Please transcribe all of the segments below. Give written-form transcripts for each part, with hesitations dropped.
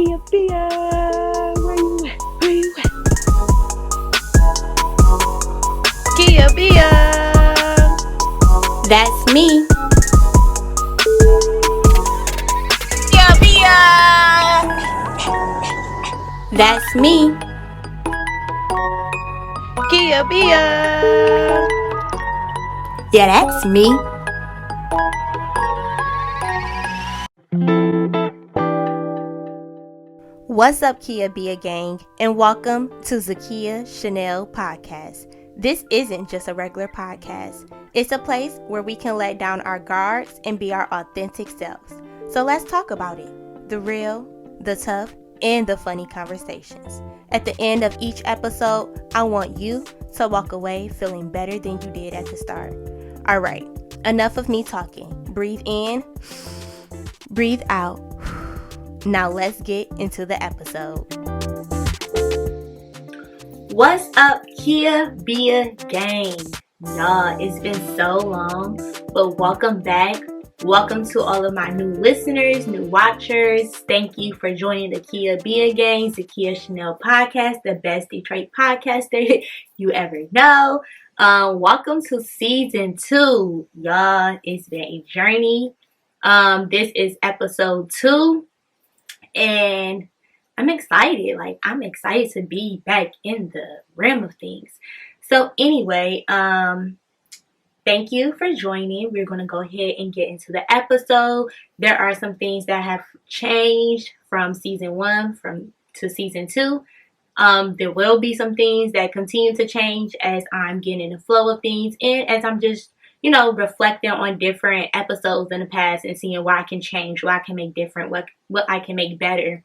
Kia Bia, where you at? Where you at? Kia Bia, That's me. Kia Bia, That's me. Kia Bia. Yeah, that's me. What's up, Kia Bia gang, and welcome to Zakia Chanel Podcast. This isn't just a regular podcast. It's a place where we can let down our guards and be our authentic selves. So let's talk about it. The real, the tough, and the funny conversations. At the end of each episode, I want you to walk away feeling better than you did at the start. All right, enough of me talking. Breathe in, breathe out. Now let's get into the episode. What's up, Kia Bia gang? Y'all, it's been so long, but welcome back. Welcome to all of my new listeners, new watchers. Thank you for joining the Kia Bia gang, the Kia Chanel Podcast, the best Detroit podcaster you ever know. Welcome to season 2. Y'all, it's been a journey. This is episode 2. And I'm excited. I'm excited to be back in the realm of things. So anyway, thank you for joining. We're going to go ahead and get into the episode. There are some things that have changed from season 1 to season 2. There will be some things that continue to change as I'm getting in the flow of things and as I'm just reflecting on different episodes in the past and seeing what I can change, what I can make different, what I can make better.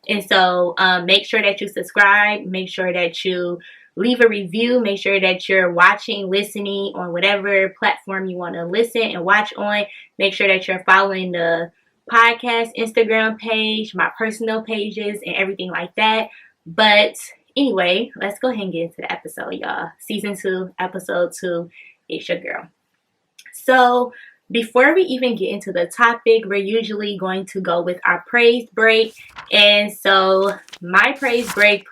And so make sure that you subscribe, make sure that you leave a review, make sure that you're watching, listening on whatever platform you want to listen and watch on. Make sure that you're following the podcast Instagram page, my personal pages, and everything like that. But anyway, let's go ahead and get into the episode, y'all. Season 2, episode 2, it's your girl. So before we even get into the topic, we're usually going to go with our praise break. And so my praise break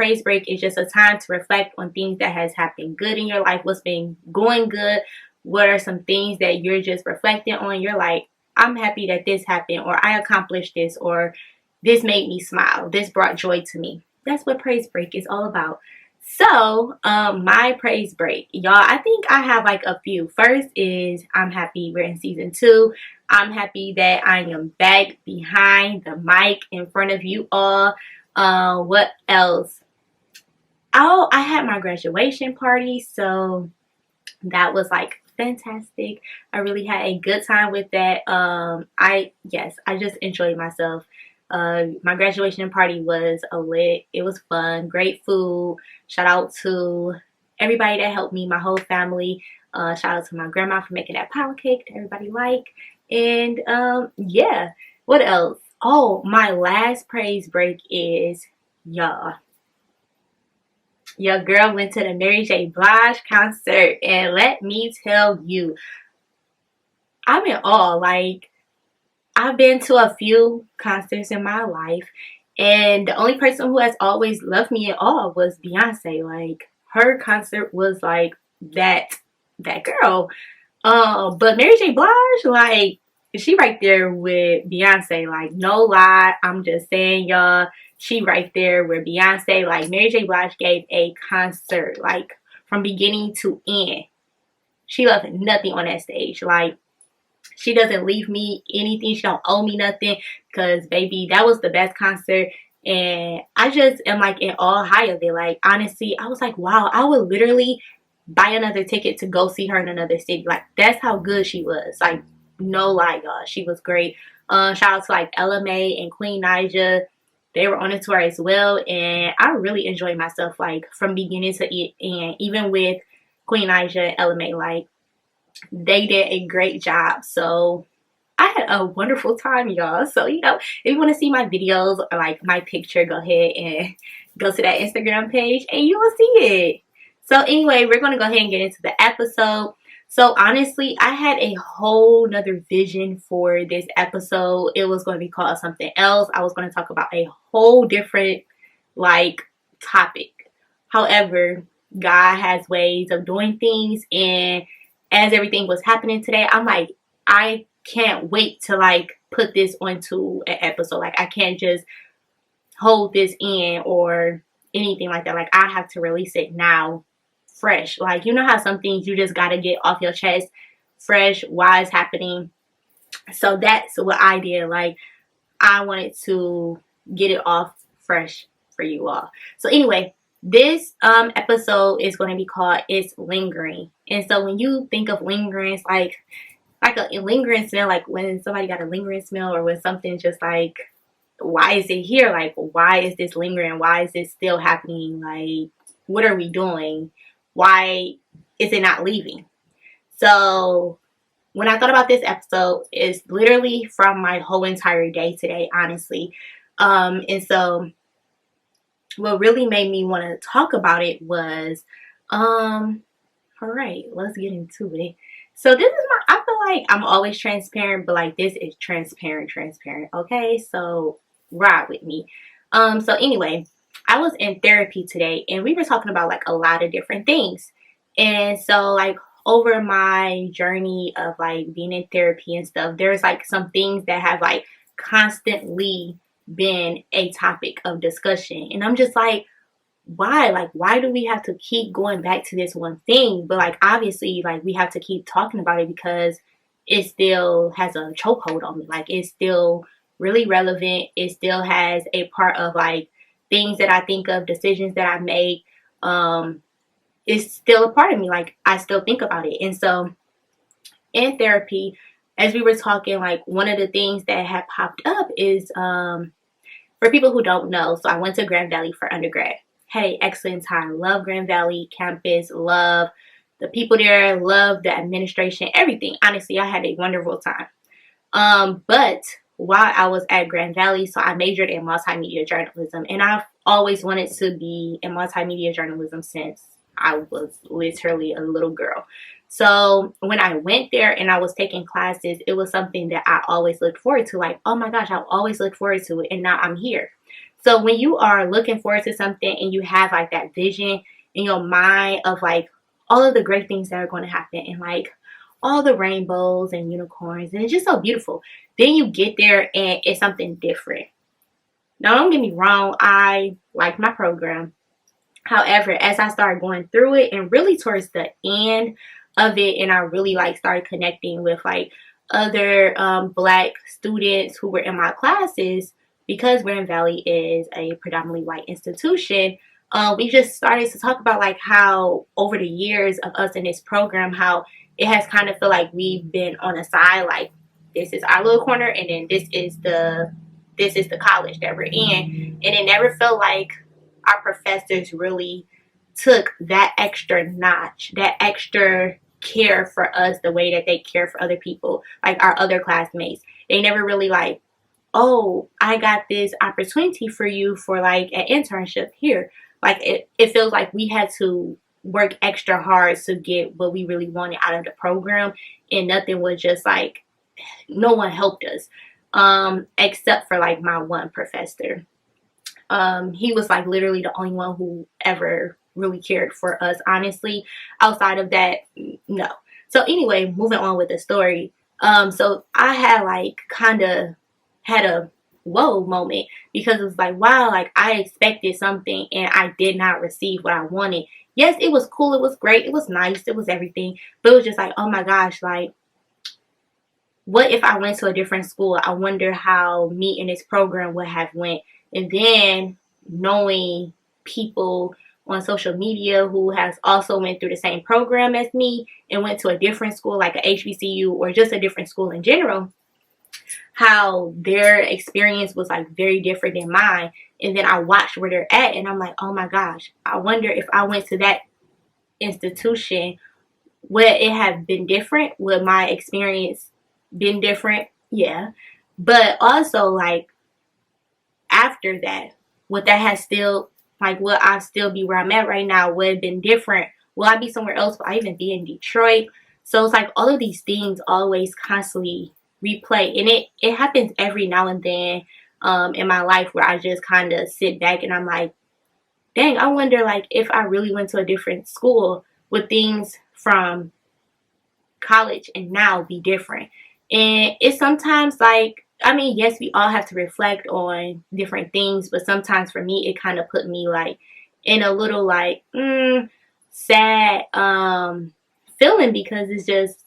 is just a time to reflect on things that has happened good in your life, what's been going good, what are some things that you're just reflecting on. You're like, I'm happy that this happened, or I accomplished this, or this made me smile, this brought joy to me. That's what praise break is all about. So, my praise break, y'all, I think I have a few. First is I'm happy we're in season 2. I'm happy that I am back behind the mic in front of you all. What else? Oh, I had my graduation party, so that was fantastic. I really had a good time with that. I just enjoyed myself. My graduation party was lit. It was fun. Great food. Shout out to everybody that helped me, my whole family. Shout out to my grandma for making that pound cake that everybody liked. And what else? Oh, my last praise break is y'all. Your girl went to the Mary J. Blige concert, and let me tell you, I'm in awe. I've been to a few concerts in my life, and the only person who has always loved me in awe was Beyonce. Her concert was that girl. But Mary J. Blige, she right there with Beyonce. No lie, I'm just saying, y'all. She right there with Beyonce. Mary J. Blige gave a concert, from beginning to end. She left nothing on that stage. She doesn't leave me anything. She don't owe me nothing. Because, baby, that was the best concert. And I just am, in all high of it. Honestly, I was wow, I would literally buy another ticket to go see her in another city. That's how good she was. No lie, y'all. She was great. Shout out to, Ella Mai and Queen Naija. They were on the tour as well. And I really enjoyed myself, from beginning to end. Even with Queen Naija and Ella Mai, they did a great job. So I had a wonderful time, y'all. So, if you want to see my videos or my picture, go ahead and go to that Instagram page and you will see it. So anyway, we're going to go ahead and get into the episode. So honestly, I had a whole nother vision for this episode. It was going to be called something else. I was going to talk about a whole different like topic. However, God has ways of doing things, and as everything was happening today, I'm like, I can't wait to like put this onto an episode. Like I can't just hold this in or anything like that. Like I have to release it now, fresh. Like you know how some things you just gotta get off your chest, fresh, why it's happening. So that's what I did. Like I wanted to get it off fresh for you all. So anyway, this episode is going to be called "It's Lingering." And so when you think of lingering, it's like a lingering smell, like when somebody got a lingering smell, or when something just like, why is it here? Like, why is this lingering? Why is this still happening? Like, what are we doing? Why is it not leaving? So when I thought about this episode, it's literally from my whole entire day today, honestly. And so what really made me want to talk about it was, all right, let's get into it. So this is I feel like I'm always transparent, but like this is transparent, okay? So ride with me. So anyway, I was in therapy today and we were talking about like a lot of different things. And so like over my journey of like being in therapy and stuff, there's like some things that have like constantly been a topic of discussion. And I'm just like, why? Like, why do we have to keep going back to this one thing? But like, obviously, like we have to keep talking about it because it still has a chokehold on me. Like, it's still really relevant. It still has a part of like things that I think of, decisions that I make. It's still a part of me. Like, I still think about it. And so, in therapy, as we were talking, like one of the things that had popped up is for people who don't know, so I went to Grand Valley for undergrad. Had an excellent time. Love Grand Valley campus. Love the people there. Love the administration. Everything. Honestly, I had a wonderful time. But while I was at Grand Valley, so I majored in multimedia journalism, and I've always wanted to be in multimedia journalism since I was literally a little girl. So when I went there and I was taking classes, it was something that I always looked forward to. Like, oh my gosh, I always looked forward to it, and now I'm here. So when you are looking forward to something and you have like that vision in your mind of like all of the great things that are going to happen, and like all the rainbows and unicorns, and it's just so beautiful. Then you get there and it's something different. Now, don't get me wrong, I like my program. However, as I started going through it and really towards the end of it, and I really like started connecting with like other Black students who were in my classes, because Grand Valley is a predominantly white institution, we just started to talk about like how over the years of us in this program, how it has kind of feel like we've been on a side, like this is our little corner, and then this is the college that we're in, and it never felt like our professors really took that extra notch, that extra care for us the way that they care for other people, like our other classmates. They never really like, oh, I got this opportunity for you for like an internship here. Like it feels like we had to work extra hard to get what we really wanted out of the program, and nothing was just like, no one helped us, except for like my one professor. He was like literally the only one who ever really cared for us, honestly. Outside of that, no. So anyway, moving on with the story. So I had like kind of had a whoa moment, because it was like, wow, like I expected something and I did not receive what I wanted. Yes, it was cool, it was great, it was nice, it was everything, but it was just like, oh my gosh, like what if I went to a different school? I wonder how me and this program would have went. And then knowing people on social media who has also went through the same program as me and went to a different school, like a HBCU or just a different school in general, how their experience was like very different than mine. And then I watched where they're at and I'm like, oh my gosh, I wonder if I went to that institution, would it have been different? Would my experience been different? Yeah. But also like after that, would that have still, like, will I still be where I'm at right now? Would it have been different? Will I be somewhere else? Will I even be in Detroit? So it's like all of these things always constantly replay, and it happens every now and then in my life where I just kind of sit back and I'm like, dang, I wonder like if I really went to a different school, would things from college and now be different? And it's sometimes like, I mean, yes, we all have to reflect on different things, but sometimes for me it kind of put me like in a little like sad feeling, because it's just,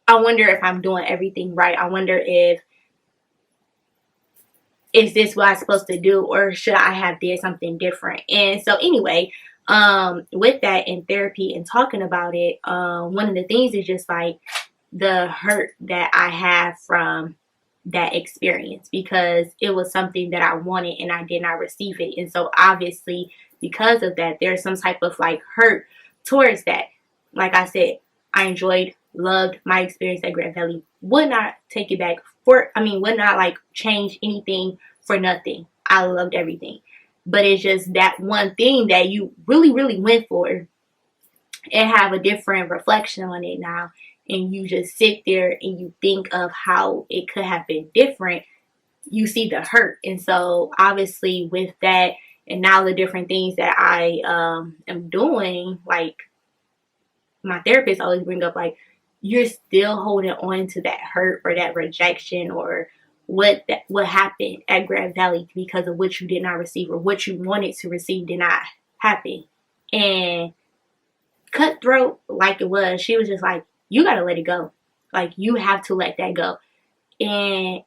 I wonder if I'm doing everything right. I wonder if, is this what I'm supposed to do, or should I have did something different? And so anyway, with that in therapy and talking about it, one of the things is just like the hurt that I have from that experience, because it was something that I wanted and I did not receive it. And so obviously because of that, there's some type of like hurt towards that. Like I said, I enjoyed, loved my experience at Grand Valley. Would not take it back would not like change anything for nothing. I loved everything. But it's just that one thing that you really, really went for and have a different reflection on it now. And you just sit there and you think of how it could have been different. You see the hurt. And so obviously with that, and now the different things that I am doing, like my therapist always bring up, like, you're still holding on to that hurt or that rejection or what happened at Grand Valley because of what you did not receive, or what you wanted to receive did not happen. And cutthroat like it was, she was just like, you gotta let it go. Like, you have to let that go. And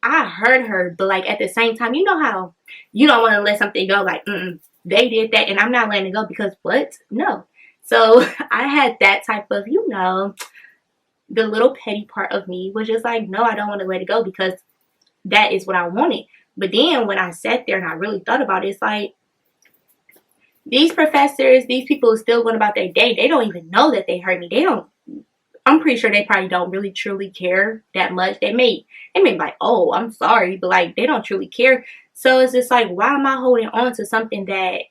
I heard her, but like at the same time, you know how you don't want to let something go, like, they did that and I'm not letting it go because what? No. So I had that type of, the little petty part of me was just like, no, I don't want to let it go because that is what I wanted. But then when I sat there and I really thought about it, it's like, these professors, these people are still going about their day. They don't even know that they hurt me. I'm pretty sure they probably don't really truly care that much. They may be like, oh, I'm sorry, but like they don't truly care. So it's just like, why am I holding on to something that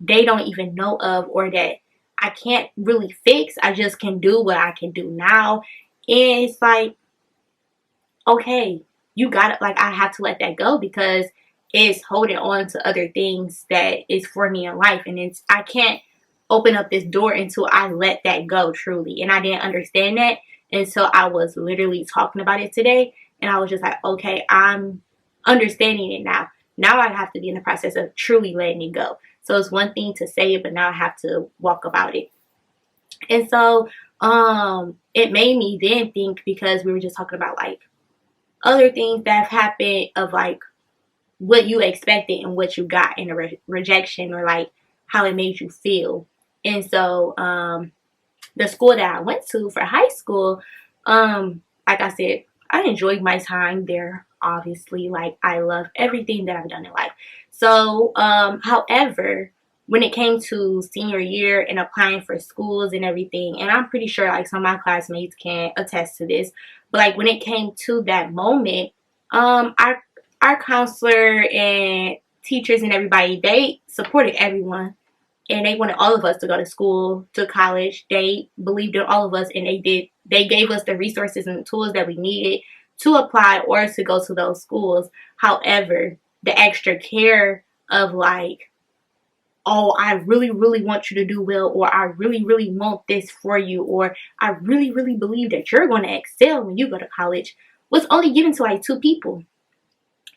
they don't even know of, or that I can't really fix? I just can do what I can do now. And it's like, okay, you got it. Like, I have to let that go because it's holding on to other things that is for me in life. And I can't open up this door until I let that go truly. And I didn't understand that. And so I was literally talking about it today. And I was just like, okay, I'm understanding it now. Now I have to be in the process of truly letting it go. So it's one thing to say it, but now I have to walk about it. And so it made me then think, because we were just talking about like other things that have happened, of like what you expected and what you got in a rejection, or like how it made you feel. And so the school that I went to for high school, like I said, I enjoyed my time there. Obviously, like, I love everything that I've done in life. So however, when it came to senior year and applying for schools and everything, and I'm pretty sure like some of my classmates can attest to this, but like when it came to that moment, our counselor and teachers and everybody, they supported everyone, and they wanted all of us to go to school, to college. They believed in all of us, and they gave us the resources and the tools that we needed to apply or to go to those schools. However, the extra care of like, oh, I really, really want you to do well, or I really, really want this for you, or I really, really believe that you're going to excel when you go to college, was only given to like 2 people.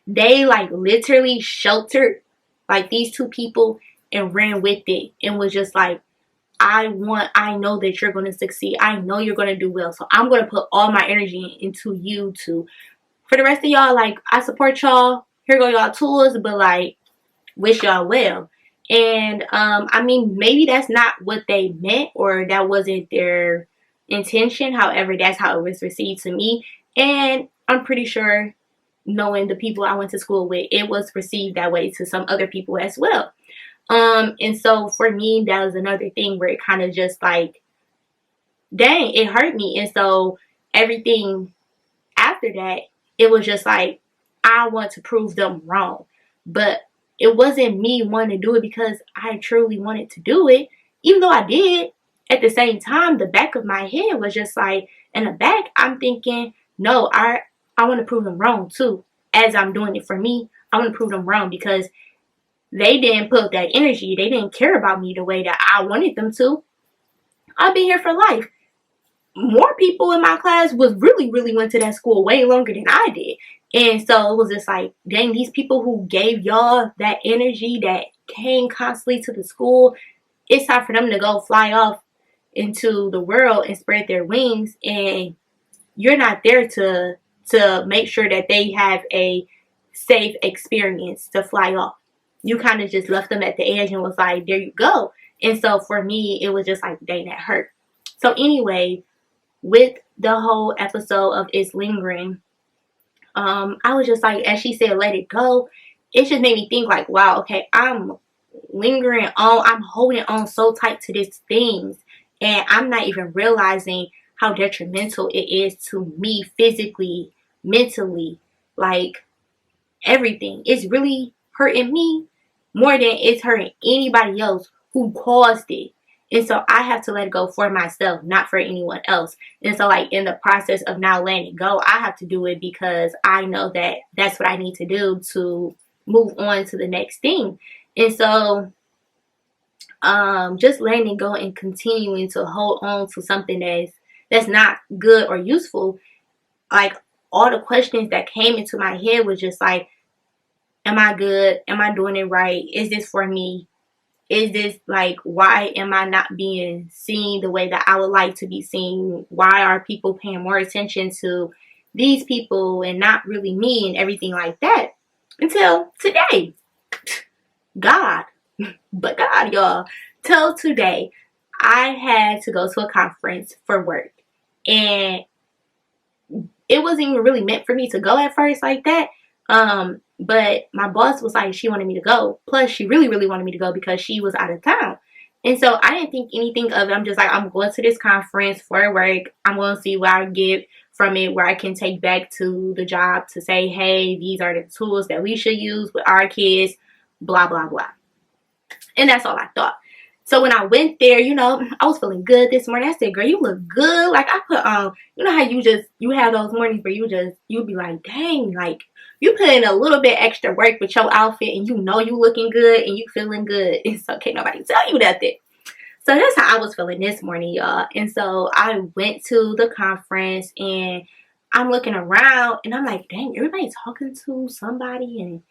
They like literally sheltered like these 2 people and ran with it, and was just like, I know that you're going to succeed. I know you're going to do well. So I'm going to put all my energy into you too. For the rest of y'all, like, I support y'all. Here go y'all tools, but like, wish y'all well. And I mean, maybe that's not what they meant, or that wasn't their intention. However, that's how it was received to me. And I'm pretty sure, knowing the people I went to school with, it was received that way to some other people as well. And so for me, that was another thing where it kind of just like, dang, it hurt me. And so everything after that, it was just like, I want to prove them wrong. But it wasn't me wanting to do it because I truly wanted to do it. Even though I did, at the same time, the back of my head was just like, in the back, I'm thinking, no, I want to prove them wrong too. As I'm doing it for me, I want to prove them wrong because they didn't put that energy. They didn't care about me the way that I wanted them to. I've been here for life. More people in my class was really went to that school way longer than I did. And so it was just like, dang, these people who gave y'all that energy that came constantly to the school, it's time for them to go fly off into the world and spread their wings, and you're not there to make sure that they have a safe experience to fly off. You kind of just left them at the edge and was like, there you go. And so for me, it was just like, dang, that hurt. So anyway, with the whole episode of It's Lingering, I was just like, as she said, let it go. It just made me think like, wow, okay, I'm lingering on, I'm holding on so tight to these things, and I'm not even realizing how detrimental it is to me physically, mentally, like everything. It's really hurting me more than it's hurting anybody else who caused it. And so I have to let it go for myself, not for anyone else. And so like in the process of now letting it go, I have to do it because I know that that's what I need to do to move on to the next thing. And so just letting it go and continuing to hold on to something that's not good or useful, like all the questions that came into my head was just like, am I good? Am I doing it right? Is this for me? Is this like, why am I not being seen the way that I would like to be seen? Why are people paying more attention to these people and not really me and everything like that? Until today. God. But God, y'all. Till today, I had to go to a conference for work. And it wasn't even really meant for me to go at first like that. But my boss was like, she wanted me to go. Plus, she really wanted me to go because she was out of town. And so I didn't think anything of it. I'm just like, I'm going to this conference for work. I'm going to see what I get from it, where I can take back to the job to say, hey, these are the tools that we should use with our kids, blah, blah, blah. And that's all I thought. So when I went there, you know, I was feeling good this morning. I said, girl, you look good. Like I put on, you know how you have those mornings where you'd be like, dang, like you put in a little bit extra work with your outfit and you know you looking good and you feeling good. And so can't nobody tell you that thing. So that's how I was feeling this morning, y'all. And so I went to the conference and I'm looking around and I'm like, dang, everybody's talking to somebody, and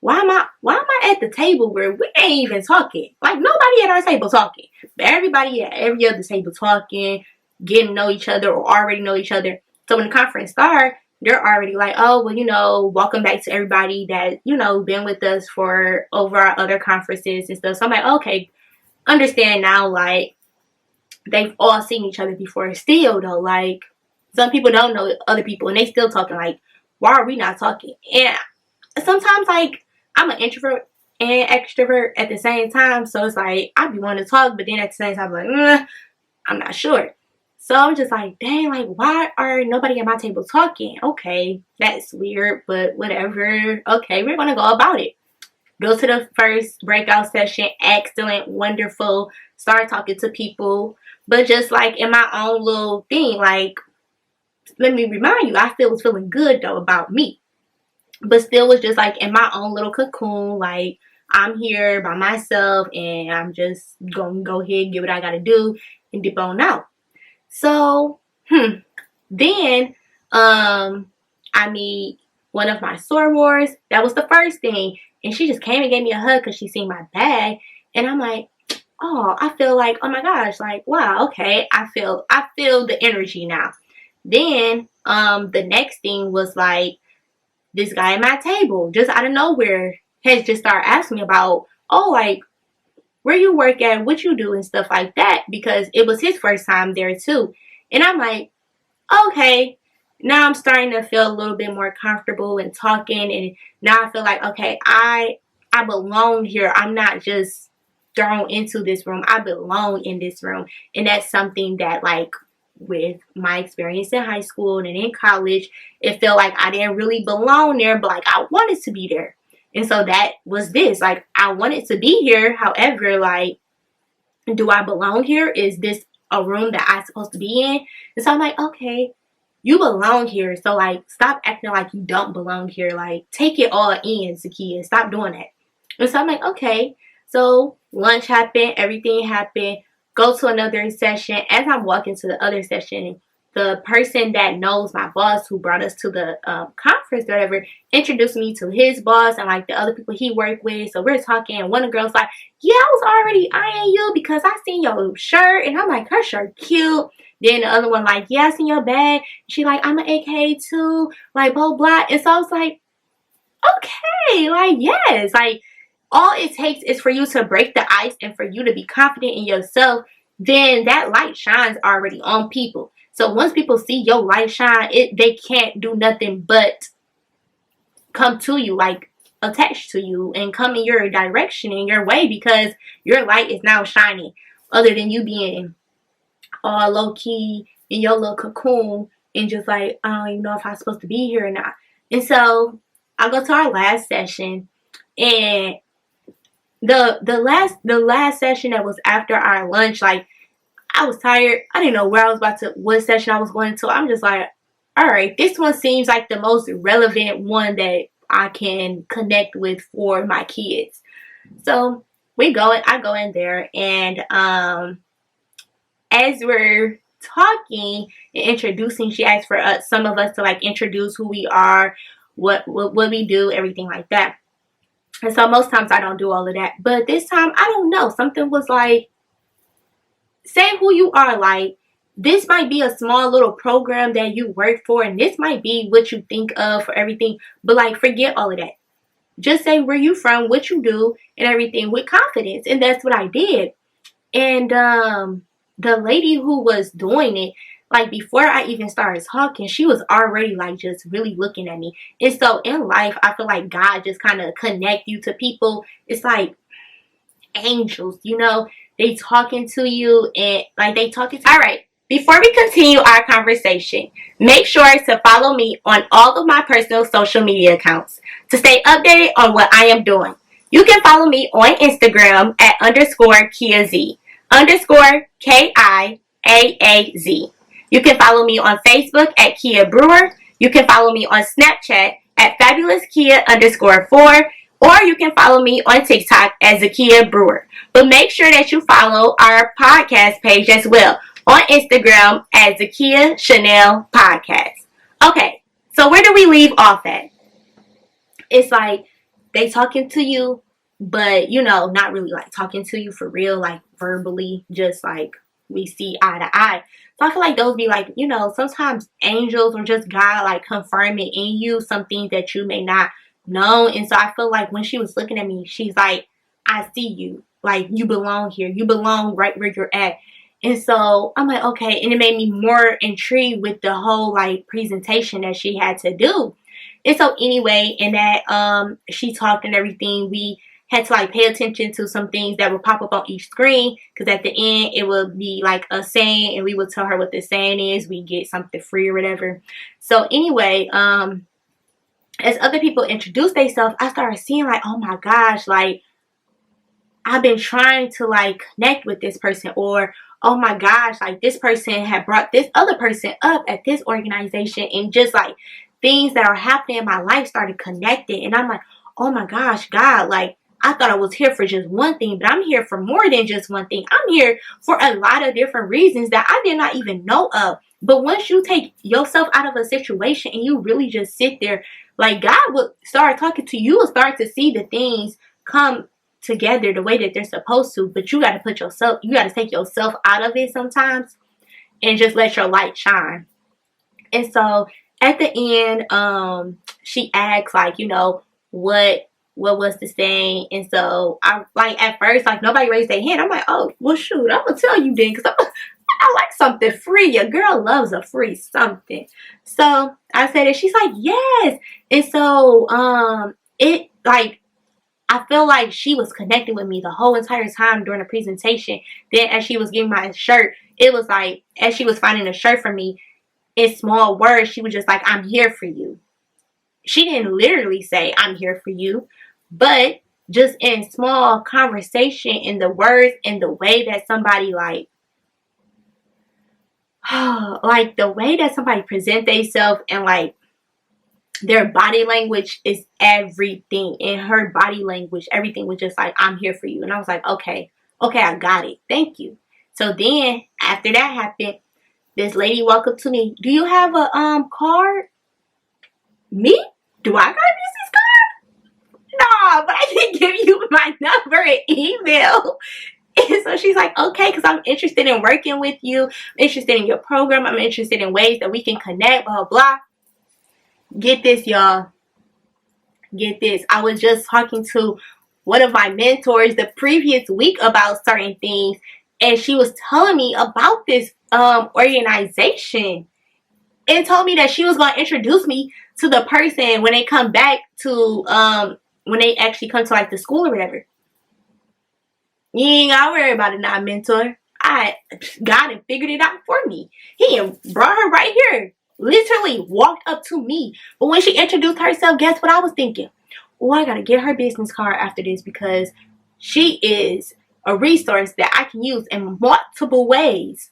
why am I at the table where we ain't even talking? Like nobody at our table talking. But everybody at every other table talking, getting to know each other or already know each other. So when the conference starts, they're already like, oh, well, you know, welcome back to everybody that, you know, been with us for over our other conferences and stuff. So I'm like, okay, understand now, like they've all seen each other before. Still though, like some people don't know other people and they still talking like, why are we not talking? And sometimes like I'm an introvert and extrovert at the same time, so it's like I be wanting to talk, but then at the same time I'm like, I'm not sure. So I'm just like, dang, like why are nobody at my table talking? Okay, that's weird, but whatever. Okay, we're gonna go about it. Go to the first breakout session, excellent, wonderful, start talking to people, but just like in my own little thing, like let me remind you, I still was feeling good though about me. But still was just like in my own little cocoon, like I'm here by myself and I'm just gonna go ahead and get what I gotta do and dip on out. So then I meet one of my sorors. That was the first thing, and she just came and gave me a hug because she seen my bag, and I'm like, oh, I feel like, oh my gosh, like wow, okay, I feel the energy now. Then the next thing was like, this guy at my table, just out of nowhere, has just started asking me about, oh, like, where you work at, what you do, and stuff like that, because it was his first time there too. And I'm like, okay, now I'm starting to feel a little bit more comfortable and talking, and now I feel like, okay, I belong here. I'm not just thrown into this room. I belong in this room. And that's something that, like, with my experience in high school and in college, it felt like I didn't really belong there, but like I wanted to be there. And so that was this, like I wanted to be here. However, like, do I belong here? Is this a room that I'm supposed to be in. And so I'm like, okay, you belong here. So like, stop acting like you don't belong here. Like, take it all in, Zakia. Stop doing that. And so I'm like, okay. So lunch happened, everything happened. Go to another session. As I'm walking to the other session, the person that knows my boss who brought us to the conference or whatever introduced me to his boss and like the other people he worked with. So we're talking, and one of the girls like, yeah, I was already eyeing you because I seen your shirt. And I'm like, her shirt cute. Then the other one like, yeah, I seen your bag. She like, I'm an AK too, like blah blah. And so I was like, okay, like yes, like all it takes is for you to break the ice and for you to be confident in yourself. Then that light shines already on people. So once people see your light shine, they can't do nothing but come to you, like attached to you and come in your direction, in your way, because your light is now shining. Other than you being all low key in your little cocoon and just like, I don't even know if I'm supposed to be here or not. And so I go to our last session, and the last session that was after our lunch, like I was tired. I didn't know what session I was going to. I'm just like, all right, this one seems like the most relevant one that I can connect with for my kids. So I go in there, and as we're talking and introducing, she asked for some of us to like introduce who we are, what we do, everything like that. And so most times I don't do all of that, but this time I don't know, something was like, say who you are. Like, this might be a small little program that you work for, and this might be what you think of for everything, but like, forget all of that. Just say where you from, what you do, and everything with confidence. And that's what I did. And the lady who was doing it, like before I even started talking, she was already like just really looking at me. And so in life, I feel like God just kind of connect you to people. It's like angels, you know, they talking to you, and like they talking to you. All right, before we continue our conversation, make sure to follow me on all of my personal social media accounts to stay updated on what I am doing. You can follow me on Instagram at _KiaZ, _KIAAZ. You can follow me on Facebook at Kia Brewer. You can follow me on Snapchat at FabulousKia_4, or you can follow me on TikTok as Zakia Brewer. But make sure that you follow our podcast page as well on Instagram as Zakia Chanel Podcast. Okay, so where do we leave off at? It's like they talking to you, but you know, not really like talking to you for real, like verbally, just like we see eye to eye. So I feel like those be like, you know, sometimes angels or just God like confirming in you some things that you may not know. And so I feel like when she was looking at me, she's like, I see you. Like, you belong here. You belong right where you're at. And so I'm like, okay. And it made me more intrigued with the whole like presentation that she had to do. And so anyway, in that she talked and everything, we had to like pay attention to some things that would pop up on each screen, because at the end it would be like a saying, and we would tell her what the saying is. We get something free or whatever. So anyway, as other people introduced themselves, I started seeing like, oh my gosh, like I've been trying to like connect with this person, or oh my gosh, like this person had brought this other person up at this organization, and just like things that are happening in my life started connecting. And I'm like, oh my gosh, God, like I thought I was here for just one thing, but I'm here for more than just one thing. I'm here for a lot of different reasons that I did not even know of. But once you take yourself out of a situation and you really just sit there, like God will start talking to you, will start to see the things come together the way that they're supposed to. But you got to take yourself out of it sometimes and just let your light shine. And so at the end, she asks like, you know, what was the saying? And so I like, at first, like nobody raised their hand. I'm like, oh well, shoot, I'm gonna tell you then, because I like something free. Your girl loves a free something. So I said it. She's like, yes. And so it like, I feel like she was connecting with me the whole entire time during the presentation. Then as she was giving my shirt, it was like, as she was finding a shirt for me, in small words, she was just like, I'm here for you. She didn't literally say, I'm here for you, but just in small conversation, in the words and the way that somebody like like the way that somebody present themselves and like their body language is everything. In her body language, everything was just like, I'm here for you. And I was like, okay, I got it. Thank you. So then after that happened, this lady walked up to me. Do you have a card? Me? Do I got a business card? Nah, but I can give you my number and email. And so she's like, okay, because I'm interested in working with you. I'm interested in your program. I'm interested in ways that we can connect, blah, blah. Get this, y'all. Get this. I was just talking to one of my mentors the previous week about certain things, and she was telling me about this organization and told me that she was going to introduce me to the person when they come back to when they actually come to like the school or whatever. You ain't gotta worry about it now, mentor. I got it, figured it out for me. He brought her right here. Literally walked up to me. But when she introduced herself, guess what I was thinking? Oh, I gotta get her business card after this because she is a resource that I can use in multiple ways.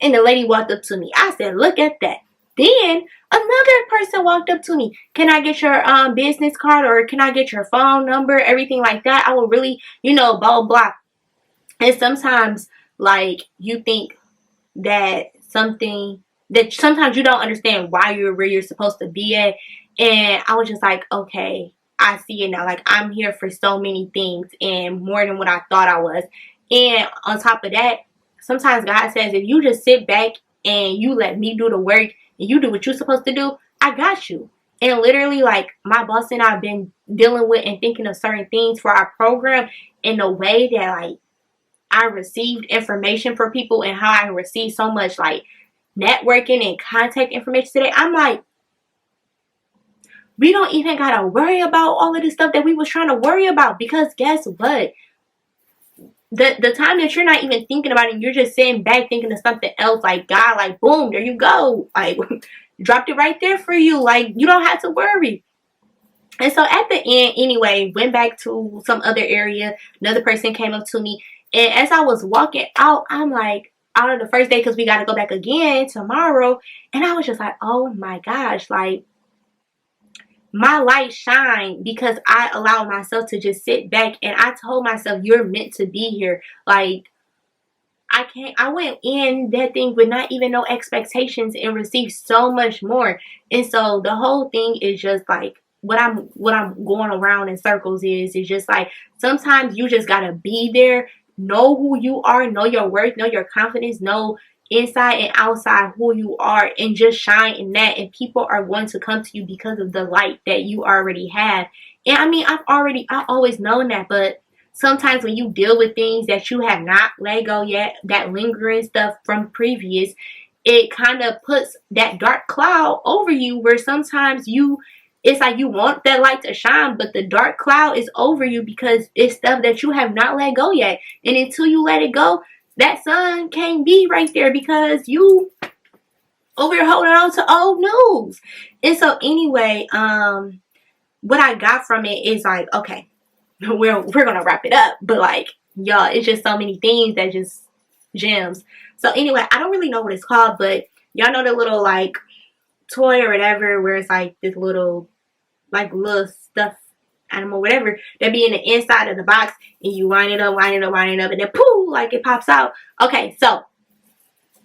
And the lady walked up to me. I said, look at that. Then another person walked up to me. Can I get your business card, or can I get your phone number? Everything like that. I will really, blah, blah. And sometimes, like, you think that sometimes you don't understand why you're where you're supposed to be at. And I was just like, okay, I see it now. Like, I'm here for so many things and more than what I thought I was. And on top of that, sometimes God says, if you just sit back and you let me do the work and you do what you're supposed to do, I got you. And literally, like, my boss and I have been dealing with and thinking of certain things for our program in a way that, like, I received information for people and how I received so much, like, networking and contact information today. I'm like, we don't even got to worry about all of this stuff that we was trying to worry about, because guess what? The time that you're not even thinking about it, you're just sitting back thinking of something else, like, God, like, boom, there you go. Like, dropped it right there for you. Like, you don't have to worry. And so at the end, anyway, went back to some other area. Another person came up to me. And as I was walking out, I'm like, out of the first day, because we got to go back again tomorrow. And I was just like, oh my gosh, like, my light shined because I allowed myself to just sit back, and I told myself, you're meant to be here. Like, I went in that thing with not even no expectations and received so much more. And so the whole thing is just like, what I'm going around in circles is just like, sometimes you just gotta be there, know who you are, know your worth, know your confidence, know inside and outside who you are, and just shine in that. And people are going to come to you because of the light that you already have. And I mean, I've always known that, but sometimes when you deal with things that you have not let go yet, that lingering stuff from previous, it kind of puts that dark cloud over you, where sometimes it's like you want that light to shine, but the dark cloud is over you because it's stuff that you have not let go yet. And until you let it go, that sun can't be right there because you over here holding on to old news. And so anyway, what I got from it is like, okay, we're gonna wrap it up, but like, y'all, it's just so many things that just gems. So anyway, I don't really know what it's called, but y'all know the little like toy or whatever where it's like this little stuff animal, whatever, that be in the inside of the box, and you wind it up, and then poof, like it pops out. Okay, so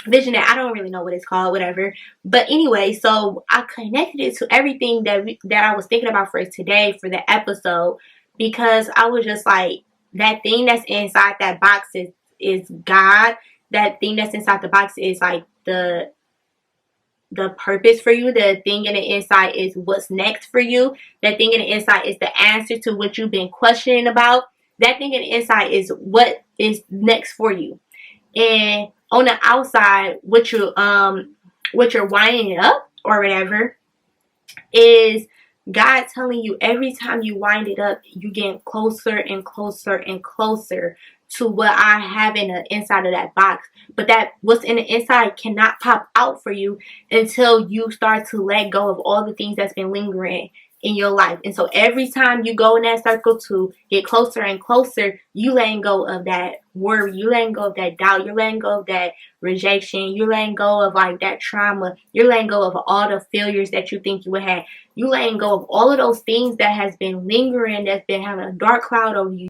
vision that I don't really know what it's called, whatever. But anyway, so I connected it to everything that I was thinking about for today, for the episode, because I was just like, that thing that's inside that box is God. That thing that's inside the box is like the purpose for you. The thing in the inside is what's next for you. That thing in the inside is the answer to what you've been questioning about. That thing in the inside is what is next for you. And on the outside, what you're winding it up or whatever is God telling you, every time you wind it up, you get closer and closer and closer to what I have in the inside of that box. But that what's in the inside cannot pop out for you until you start to let go of all the things that's been lingering in your life. And so every time you go in that circle to get closer and closer, you letting go of that worry, you letting go of that doubt, you're letting go of that rejection, you're letting go of like that trauma, you're letting go of all the failures that you think you would have. You letting go of all of those things that has been lingering, that's been having a dark cloud over you.